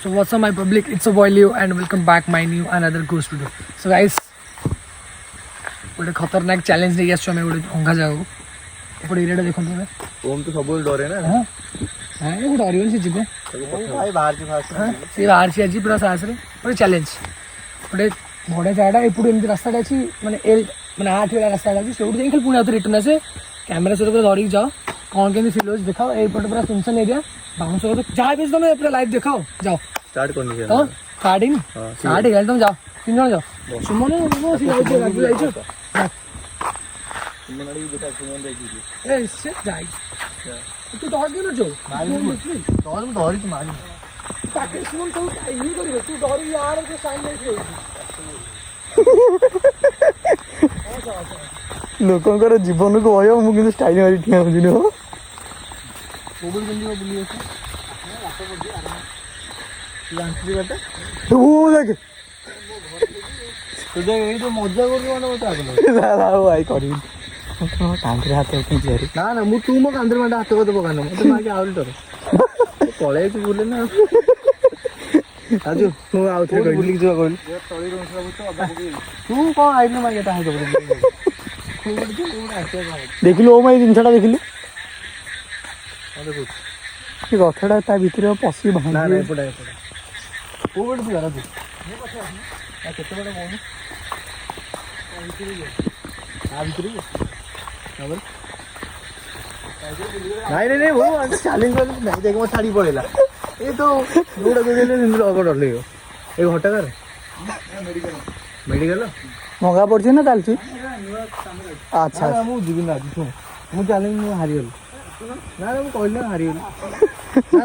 So what's up my public, it's a boy Leo and welcome back my new another ghost video. So guys गोटे खतरनाक challenge नहीं आसो हमें गोटे अंगा जाओ एपटे एरिया देखो तुम ओम तो सब डरे ना हां हां ये डरियो से जीवे भाई बाहर से फास्ट से बाहर से आजी पूरा साहस रे पूरा चैलेंज गोटे बड़ा जाडा एपटे एमती रास्ता अछि माने एल माने 8 वाला रास्ता अछि सेउड जाई खाली पुणी आउत रिटर्न आसे कैमरा से पूरा धरि जाओ कौन केंदी फील हो दिखाओ एपटे पूरा सुनसान एरिया बाउंस कर जा बेस तुम पूरा लाइव दिखाओ जाओ स्टार्ट करनी है तो स्टार्टिंग स्टार्ट है तुम जाओ तीन जन जाओ सुमन वो सी लाइव से गाड़ी जाइछो सुमन अड़ी बेटा सुमन देखी ए से जाई तू डर क्यों न जो डर में डरी तो मारी ताके सुमन तो ये करिवे तू डर यार के साइन नहीं लोकंकर जीवन को भय मु किंतु स्टाइल मारी ठिया होजिन हो मोबाइल बंदी बुली আছে लांची बाटे ओ देख तुझे ये तो मजा करनी वाला बता दो ला ला भाई करी तो कांदरे हाथ के जेरी ना ना मु तू मो कांदरे माटे हाथ को पकानो मते मागे आउल डर पळे तू बोले ना आजू तू आउ थे कहि बुली जो कहल तळी रोसला बुतो अबा तू कोन आइनो मागे ता हाथ देखिलु ओ माई जिनछटा देखिलु ये गठड़ा ता भीतर पसी भांगी ना ना पड़ा ओ बड तू यार तू आ केते बड कोन आ भीतर खबर नहीं नहीं वो चैलेंज कर नहीं देख मो छाड़ी पड़ेला ये तो जोड़ा दे देले निंद अगर डर लेयो ए घटा कर मेडिकल मंगा पड़छ ना चालची अच्छा ना मु जीवन ना सुन मु चैलेंज मु हारि गेल ना ना मु कहले ना हारि गेल ना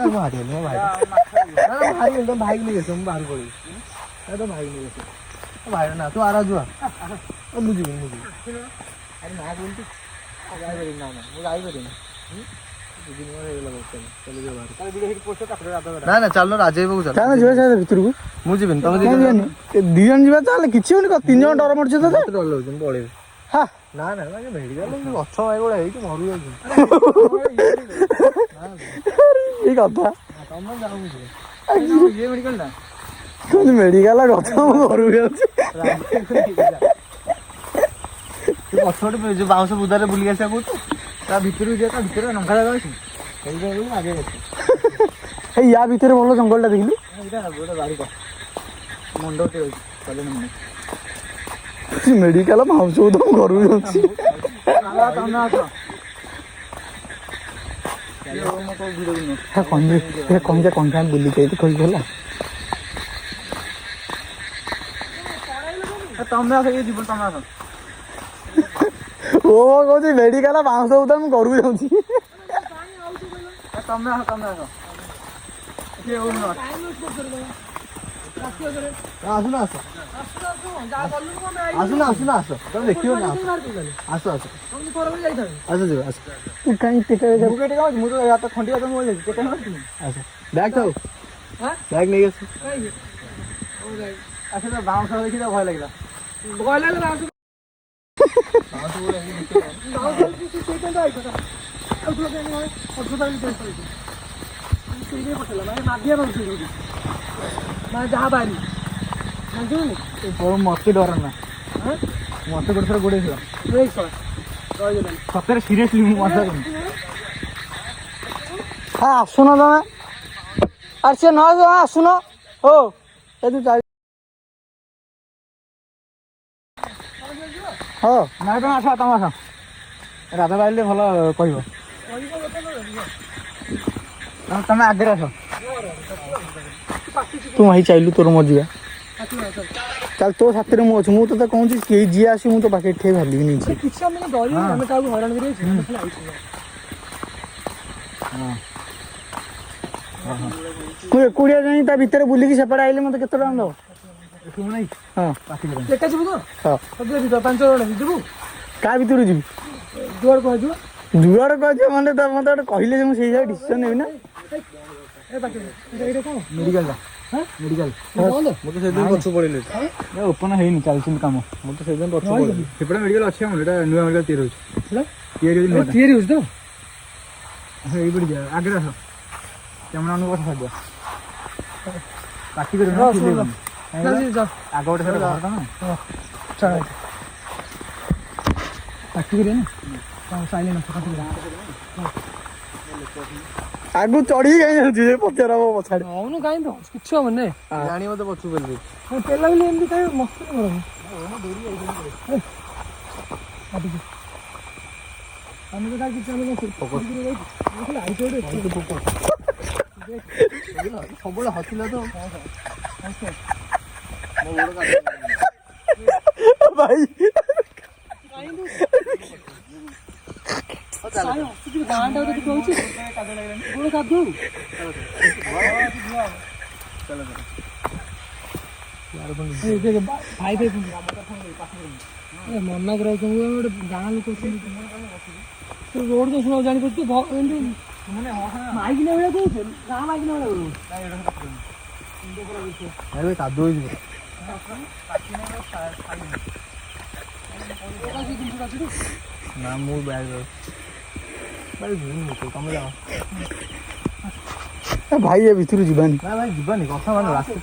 मु हारि गेल भाई ना मु हारि गेल तो भाई नहीं गेस मु बाहर पड़ी ना तो भाई नहीं गेस भाई ना तू आरा जुआ अब मु जीवन अरे ना बोल तू गाय बरी ना मु गाय बरी ना ना चल राजे बाबू चल चल जीवा से भीतर को मु जीवन तुम दी जन जीवा चल किछि होनी तीन जन डर मरछ तो डर लगछ पळे हां ना ना ना मेडिकल गछ भाई गोड़ा हे कि मरु जाऊ ई कथा तम जाऊ ये मेडिकल ना कोन मेडिकल गछ मरु जाऊ तू पछोड़ पे जो बाउंस बुदारे बुली आसा को ता भीतर जे ता भीतर नंखा जागा अछि एई जे आगे अछि हे या भीतर बोलो जंगलटा देखलु एटा गोटा बारी का मंडोटे चले मन मेडिकल माउस उदम करू जाउछि आला तम आसो चलो म को वीडियो न हे कौन जा बुली के तो कहि गला तम आसो ये जीवन तम आसो ओ कहते मेडिकल माउस उदम करू जाउछि तम आसो ये ओ न आसुना आसो आसुना आसुना आसो तुम देखियो ना आसो आसो तुम कोरा जाई था आसो जो आसो तू काई टिके बुकेट का मु तो या तो खंडिया तो मोल के केना आसो बैग तो हां बैग नहीं आसो काई ओ गाइस अच्छा तो बाउंस देखि तो भय लागला भय लागला बाउंस बाउंस बोले बाउंस से के जाई था अब तो नहीं है अब तो नहीं है सीधे पटला मैं मादिया बाउंस करू मैं जहां बारी समझो नहीं तो मत डर ना हां मत गोड़ गोड़े हिला देख सर सତରେ सीरियसली मु मत हां आसुना तमे अरे से न आसुना हो ए तू जा हो ना तो आसा तम आसा राधा बाइले भलो कहबो तमे आगे आस तू वही चाइलु तोर मजिया चल तो साथरे मु अछि मु तो कहूँ के जी आसी मु तो बाकी ठे भाली नहीं छी किछा में डरी हमें काहू हरान करे छी हां तू एकुड़िया जाई ता भीतर बुली की सेपड़ आइले मते केतो टाइम दो सुन नहीं हां बाकी लेका जीव तो हां सब दे 5 जण जीव का भीतर जी दुआर को जीव जुआड़ कह माने त मते कहले जे मु सेही जा डिसीजन नेबी ना ए बाकी एटा कोन मेडिकल जा हां मेडिकल बोल मु तो सेदिन पछ पड़िले ए ओपन हेनी चलछिन काम मु तो सेदिन पछ पड़िले सेपड़ा मेडिकल अछि हम एटा नुवा मेडिकल तीर होछि तीर होछि थियरी होछ तो हे ई बडी जा आगे रह कैमरा नु बस ପାଟି କରିବ ହଁ, ନା ଶୁଣ। ଚିଲେଇବନି। ଚାଲ ଯା ଆଗ ଗୋଟେ ଥର ଘର ନା ଚାଲ ପାଟି କରିବେ ନା ହଁ ସାଇଲେଣ୍ଟ ଆଗକୁ ଚଢିକି କାହିଁ ଯାଉଛି ପଚାର ପଛାଡେ ହଉନୁ କାହିଁ ତ କିଛି ହବନି ଜାଣି ମତେ ପଛକୁ ପେଲି ପେଲା ବି ଏମିତି କାହିଁ ମସ୍ତ କରନି ଆମେ ତ କିଛି ସବୁବେଳେ ହସିଲା ତ ଭାଇ ଗାଁଟା କହୁଛି ଗୋଡ଼ କାଦୁ ଭାଇ ମନା କରାଉଛି ଗୋଟେ ଗାଁ ଲୋକ ଅଛନ୍ତି ରୋଡ ତ ଶୁଣ ଜାଣିପାରୁଛୁ ଏମିତି ମାଇକିନା ଭଳିଆ କହୁଛୁ ଗାଁ ମାଇକିନା ଭଳିଆ କାଦୁ ହେଇଯିବ ନା ମୁଁ ବ୍ୟାଗ ତମେ ଯାଅ ଭାଇ ଏ ଭିତରୁ ଯିବାନି ନା ଭାଇ ଯିବାନି କଥା ମାନେ ରାସ୍ତା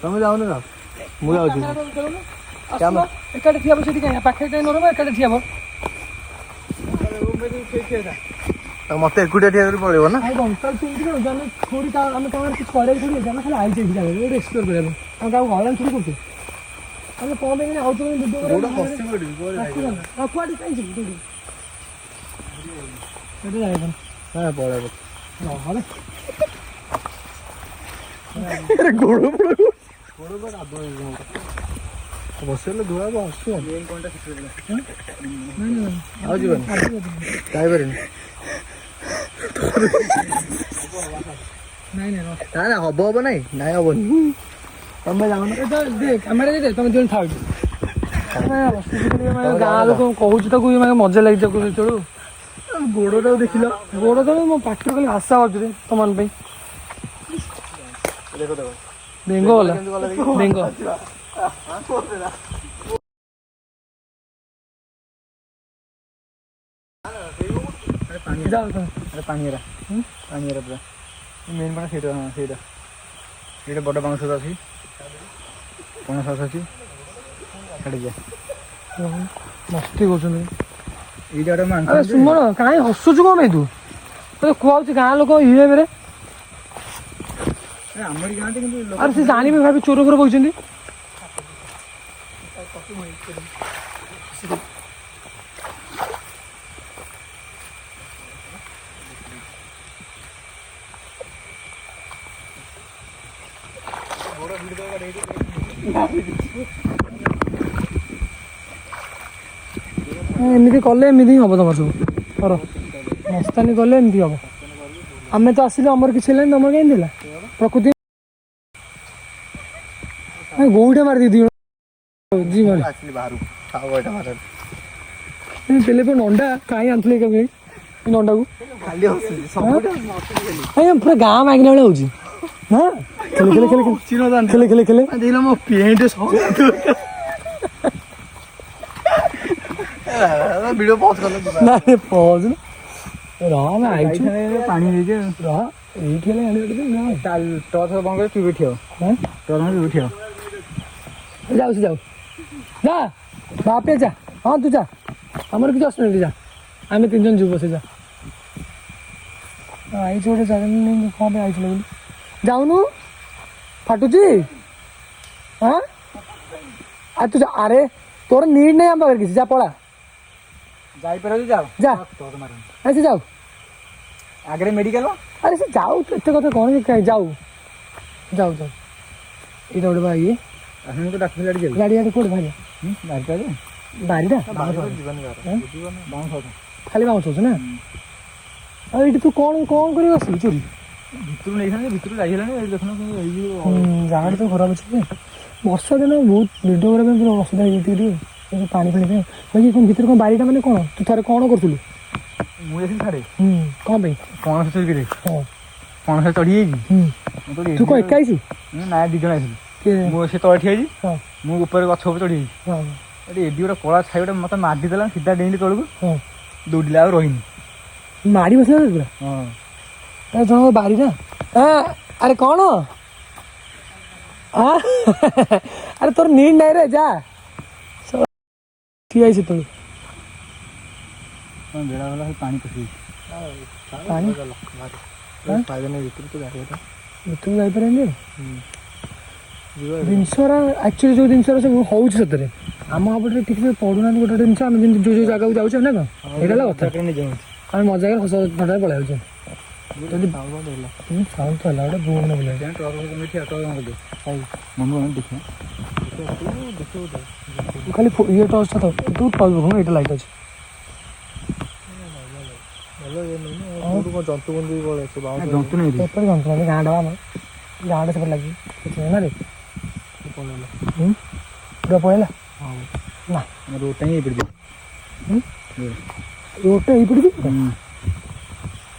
ତମେ ଯାଉନ ଯାଅ ମୁଁ ଯାଉଛି ଏକାଠି ଠିଆ ସେଠି କାହିଁ ପାଖରେ କାହିଁ ନରମ ଏକାଠି ଠିଆ ହବ ମତେ ଏକୁଟିଆ ଠିଆ କରି ପଳେଇବ ନା ଆଉ କଣ ତାହେଲେ ସେମିତି କଣ ଆମେ ଥୋଡ଼ି ଆମେ ତମର କିଛି କରିବାକୁ ଥୋଡ଼ି ଆମେ ଖାଲି ଆଇଛି ଏଠି ଜାଗାରେ ଗୋଟେ ଏକ୍ସପ୍ଲୋର କରିବା ପାଇଁ ଆମେ କାହାକୁ ହଇରାଣ ଥୋଡ଼ି କରୁଛୁ ଆମେ କ'ଣ ପାଇଁ ଆଉ ତମେ ଭିଡ଼ିଓ କରିବା କୁଆଡ଼େ କାହିଁ ସେଠି ଯାଇପାରୁନ ପଳେଇବ ନହେଲେ ଗୋଡ଼ ବସିଲେ ଧୁଆ ହବ ଆସୁ ଆଉ ଯିବନି ଯାଇପାରିନି ନାଇଁ ନା ହବ ନାଇଁ ନାଇଁ ହବନି ତମେ ଯାଉନ କ୍ୟାମେରା ଦେଇ ତମେ ଦିନ ଥାଉ ଗାଁ ଲୋକ କହୁଛୁ ତାକୁ ମଜା ଲାଗିଛି ଚଳୁ ଗୋଡ଼ଟାକୁ ଦେଖିଲ ଗୋଡ଼ ତ ମୋ ପାଟିରେ ଖାଲି ଭାଷା ହଉଛି ରେ ତମାନ ପାଇଁ ବେଙ୍ଗ ଗଲା ବେଙ୍ଗ ପାଣିରା ପୁରା ମେନ୍ ପାଣି ସେଇଟା ହଁ ସେଇଟା ସେଇଟା ବଡ଼ ବାଉଁଶ ଅଛି ପଣସ ଅଛି ଛାଡ଼ିଯା ମସ୍ତି କରୁଛନ୍ତି ଏଇଟା ଆରେ ସୁମନ କାହିଁ ହସୁଛୁ କ'ଣ ପାଇଁ ତୁ କୁହାଉଛି ଗାଁ ଲୋକ ଇଏ ହେବରେ ଆମରି ଗାଁରେ କିନ୍ତୁ ଆରେ ସେ ଜାଣିବେ ଭାବି ଚୋର ଫୋର ବସିଛନ୍ତି ଏମିତି କଲେ ଏମିତି ହିଁ ହବ ତମର ସବୁ କର ମସ୍ତାନି କଲେ ଏମିତି ହବ ଆମେ ତ ଆସିଲୁ ଆମର କିଛି ହେଲାନି ତମର କେମିତି ହେଲା ପ୍ରକୃତି ଗୋଇଠା ମାରି ଦେଇଥିବ ପେଲେ ନଣ୍ଡା କାହିଁ ଆଣିଥିଲେ କେବେ ନଣ୍ଡାକୁ ପୁରା ଗାଁ ମାଗିଲା ଭଳିଆ ହଉଛି ହଁ ଖେଲେ ଖେଲେ ମୋ ପେଣ୍ଟ ଭିଡ଼ିଓ ପଜ କଲେ ନାଇଁ ପଜ ଆମେ ଆଇଛୁ ପାଣି ଦେଇଛେ ଏଇଠି ହେଲେ ଟର୍ଚ ବନ୍ଦ କରି ତୁ ବି ଠିଆ ଟର୍ଚ ତୁ ଠିଆ ଯାଉଛି ଯାଉ ଯା ବାପେ ଯା ହଁ ତୁ ଯା ଆମର କିଛି ଅସୁବିଧା ନାହିଁ ଯା ଆମେ 3 ଜଣ ଯିବୁ ବସେ ଯା ଆଇଛୁ ଗୋଟେ ଜାଗା ନେଇ କ'ଣ ପାଇଁ ଆଇଛୁ ବୋଲି ଯାଉନୁ ଫାଟୁଛି ହଁ ଆଉ ତୁ ଆରେ ତୋର ନିଡ୍ ନାହିଁ ଆମ ପାଖରେ କିଛି ଯା ପଳା ଯାଇପାରିବ ଯାଅ ଯା ସେ ଯାଉ ଆଗରେ ମେଡ଼ିକାଲ ଆରେ ସେ ଯାଉ ତୁ ଏତେ କଥା କ'ଣ ଯାଉ ଯାଉ ଯାଉ ଏଇଟା ଗୋଟେ ବା ଇଏ ମୁଁ ତ ଡାକ୍ତର ଗାଡ଼ି ଆଡ଼େ କୋଉଠି ବାହାରିବା ବାରିଟା ଖାଲି ବାଉଁଶ ଅଛି ନା ଆଉ ଏଇଠି ତୁ କ'ଣ କରିବୁ ଆସିବୁ ଚୋରି ଭିତରୁ ନେଇଥାନ୍ତି ଭିତରୁ ଯାଇ ହେଲାଣି ଦେଖୁନ ଜାଗାଟା ତ ଖରାପ ଅଛି ବର୍ଷା ଦିନ ବହୁତ ଭିଡ଼ିଓ କରିବା ପାଇଁ ପୁରା ଅସୁବିଧା ହେଇଯାଇଛି ପାଣି ଫାଣି ପାଇଁ ବାକି ଭିତରେ କ'ଣ ବାରିଟା ମାନେ କ'ଣ ତୁ ଥରେ କ'ଣ କରୁଥିଲୁ ମୁଁ ଯାଇଥିଲି ଛାଡ଼େ କ'ଣ ପାଇଁ ପଣସ ଚୋରିକିରେ ପଣସ ଚଢ଼ି ଯାଇଛି ତୁ କ'ଣ ଏକା ହେଇଛୁ ନା 2 ଜଣ ଆସିଲି ମୁଁ ସେ ତଳେ ଠିଆ ହେଇଛି ମୁଁ ଉପରେ ଗଛ ଉପରେ ଚଢ଼ି ଯାଇଛି ଏଠି ଗୋଟେ କଳା ଛାଇ ଗୋଟେ ମତେ ମାରିଦେଲା ସିଧା ଡେଇଁଲି ତଳକୁ ଦୌଡ଼ିଲା ଆଉ ରହିନି ମାଡ଼ି ବସିଲା ପୁରା ଜଣଙ୍କ ବାରିଟା ଆରେ କ'ଣ ଆରେ ତୋର ନିଡ୍ ନାହିଁ ରେ ଯା ଠିଆ ହେଇଛି ତୁ ବେଳା ବେଳା ପାଣି ପଶିଯାଇଛି ପାଣି ଭିତରକୁ ଯାଇପାରିବନି ଜିନିଷରା ଆକ୍ଚୁଆଲି ଯେଉଁ ଜିନିଷରା ସବୁ ହେଉଛି ସେଥିରେ ଆମ ଏପଟେ ଠିକ୍ ସେ ପଢ଼ୁନାହାନ୍ତି ଗୋଟେ ଜିନିଷ ଆମେ ଯେମିତି ଯେଉଁ ଜାଗାକୁ ଯାଉଛେ ନା କ'ଣ ଏଇଟା ହେଲା କଥା ଆମେ ମଜାରେ ହସ ଥଣ୍ଡାରେ ପଳେଇ ଯାଉଛେ ଯଦି ସାଉଣ୍ଡ ହେଲା ଗୋଟେ ବୁମ୍ ବୁଲେ ଖାଲି ଇଏ ଟର୍ଚ୍ଚଟା ତ ତୁ କହିବୁ ଏଇଟା ଲାଇଟ୍ ଅଛି ଜନ୍ତୁ ଜନ୍ତୁ ନେଇ ଏପଟେ ଜନ୍ତୁ ନାହିଁ ଗାଁଟା ଆମର ଗାଁଟା ସେପଟେ ଲାଗିଛି କିଛି ନାହିଁ ନା ରେ ପୁରା ପଳେଇଲା ନା ରୋଡ଼ଟା ହିଁ ଏଇପଟେ ରୋଡ଼ଟା ଏଇପଟେ ଯିବ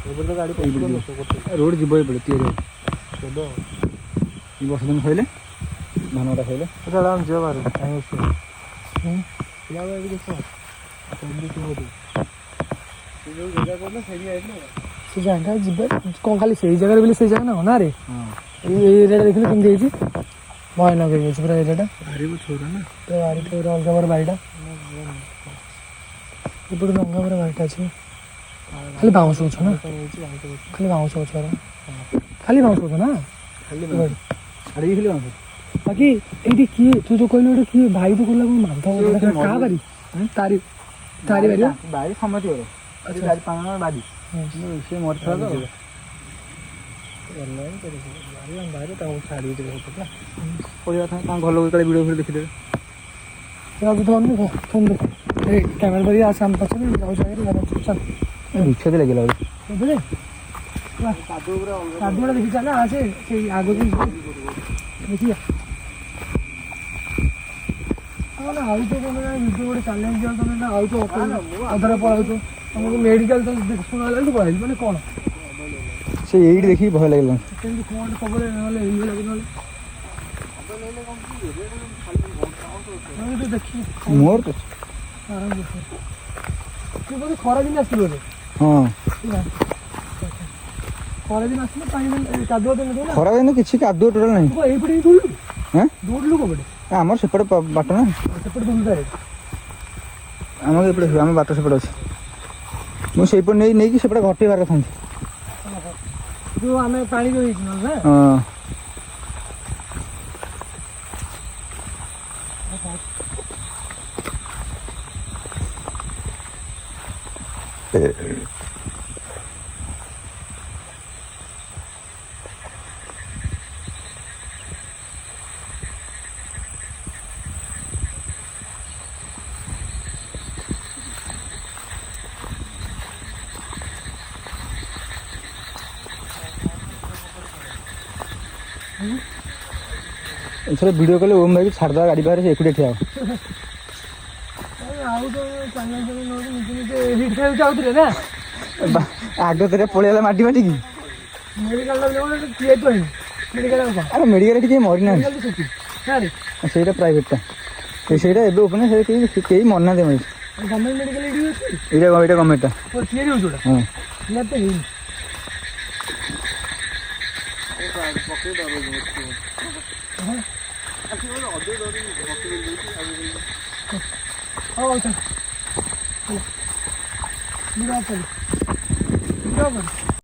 ରୋଡ଼ ଯିବ ଏପଟେ ତିଆରି ବର୍ଷ ଦିନ ଖାଇଲେ ଧାନଟା ଖାଇଲେ ଯିବ ବାହାରୁ ସେ ଜାଗା ଯିବେ କ'ଣ ଖାଲି ସେଇ ଜାଗାରେ ବୋଲି ସେଇ ଜାଗା ନା ନା ରେ ଏଇ ଏରିଆଟା ଦେଖିଲେ କେମିତି ହେଇଛି ଭୟାନକ ହେଇଯାଇଛି ପୁରା ଏରିଆଟା ପୁରା ବାରିଟା ପୁରା ଅଲଗା ପ୍ରକାର ବାରିଟା ଏପଟେ ଅଲଗା ପ୍ରକାର ବାରିଟା ଅଛି ଖାଲି ବାଉଁଶ ଗଛ ନା ଖାଲି ବାଉଁଶ ଗଛ ଖାଲି ବାଉଁଶ ଗଛ ନା ବାକି ଏଇଠି କିଏ ତୁ ଯୋଉ କହିଲୁ ଗୋଟେ କିଏ ଭାଇ ତ କହିଲା କ'ଣ ମାଧବ କାହା ବାରି ତାରି ତାରି ବାରି ସମସ୍ତେ ବାରି ବାରି ସେ ମରିଥିଲା ତ ପଳେଇବା ତାଙ୍କ ଘର ଲୋକ କାଳେ ଭିଡ଼ିଓ ଫିଡ଼ିଓ ଦେଖିଦେବେ କ୍ୟାମେରା ଧରି ଆସ ଆମ ପଛରେ ଯାଉଛି ବିଚ୍ଛେଦ ଲାଗିଲା କାଦୁଅଟା ଦେଖି ଚାଲ ଆସେ ସେଇ ଆଗକୁ ଦେଖିବା ଆଉ ତ ତମେ ଭିଡ଼ିଓ ଗୋଟେ ଚ୍ୟାଲେଞ୍ଜ ଦିଅ ତମେ ନା ଆଉ ତ ଅଧାରେ ପଳାଉଛ ତମକୁ ମେଡ଼ିକାଲ ତ ଶୁଣା ହେଲାଠୁ ପଳାଇଲି ମାନେ କ'ଣ ସେ ଏଇଠି ଦେଖିକି ଭୟ ଲାଗିଲା କେମିତି କ'ଣ ସବୁବେଳେ ନହେଲେ ଇଏ ଲାଗେ ନହେଲେ ଦେଖି ମୋର ତ ତୁ ବୋଧେ ଖରାଦିନ ଆସିଥିଲୁ ବୋଧେ ହଁ ଖରାଦିନ ଆସିଲେ ପାଣି କାଦୁଅ ଦିନ ଖରାଦିନ କିଛି କାଦୁଅ ଟୋଟାଲ ନାହିଁ ଏଇପଟେ ଦୌଡ଼ିଲୁ ଦୌଡ଼ିଲୁ କୋପଟେ ଆମର ସେପଟେ ବାଟ ନା ସେପଟେ ଦୌଡ଼ିଥାଏ ଆମର ଏପଟେ ଆମ ବାଟ ସେପଟେ ଅଛି ମୁଁ ସେଇପଟେ ନେଇକି ସେପଟେ ଘଟେଇ ବାର ଥାନ୍ତି ଯେଉଁ ଆମେ ପାଣି ଯେଉଁ ହେଇଛି ନହେଲେ ହଁ ଏଥର ଭିଡ଼ିଓ କଲେ ଓମ୍ ଭାଇକି ଛାଡ଼ିଦେବା ଗାଡ଼ି ବାହାରେ ସେ ଏକୁଟିଆ ଠିଆ ଆଉ ତ ନିଜେ ଯାଉଥିଲେ ନା ଆଗ ଥରେ ପଳେଇଗଲା ମାଟି ମାଟିକି ଆରେ ମେଡ଼ିକାଲ ଟିକେ ମରିନାହାନ୍ତି ସେଇଟା ପ୍ରାଇଭେଟଟା ସେଇଟା ଏବେ ଓପନ୍ କେହି ମରିନାହାନ୍ତି ଏଇଟା ଗଭର୍ଣ୍ଣମେଣ୍ଟଟା ହଁ ହଉ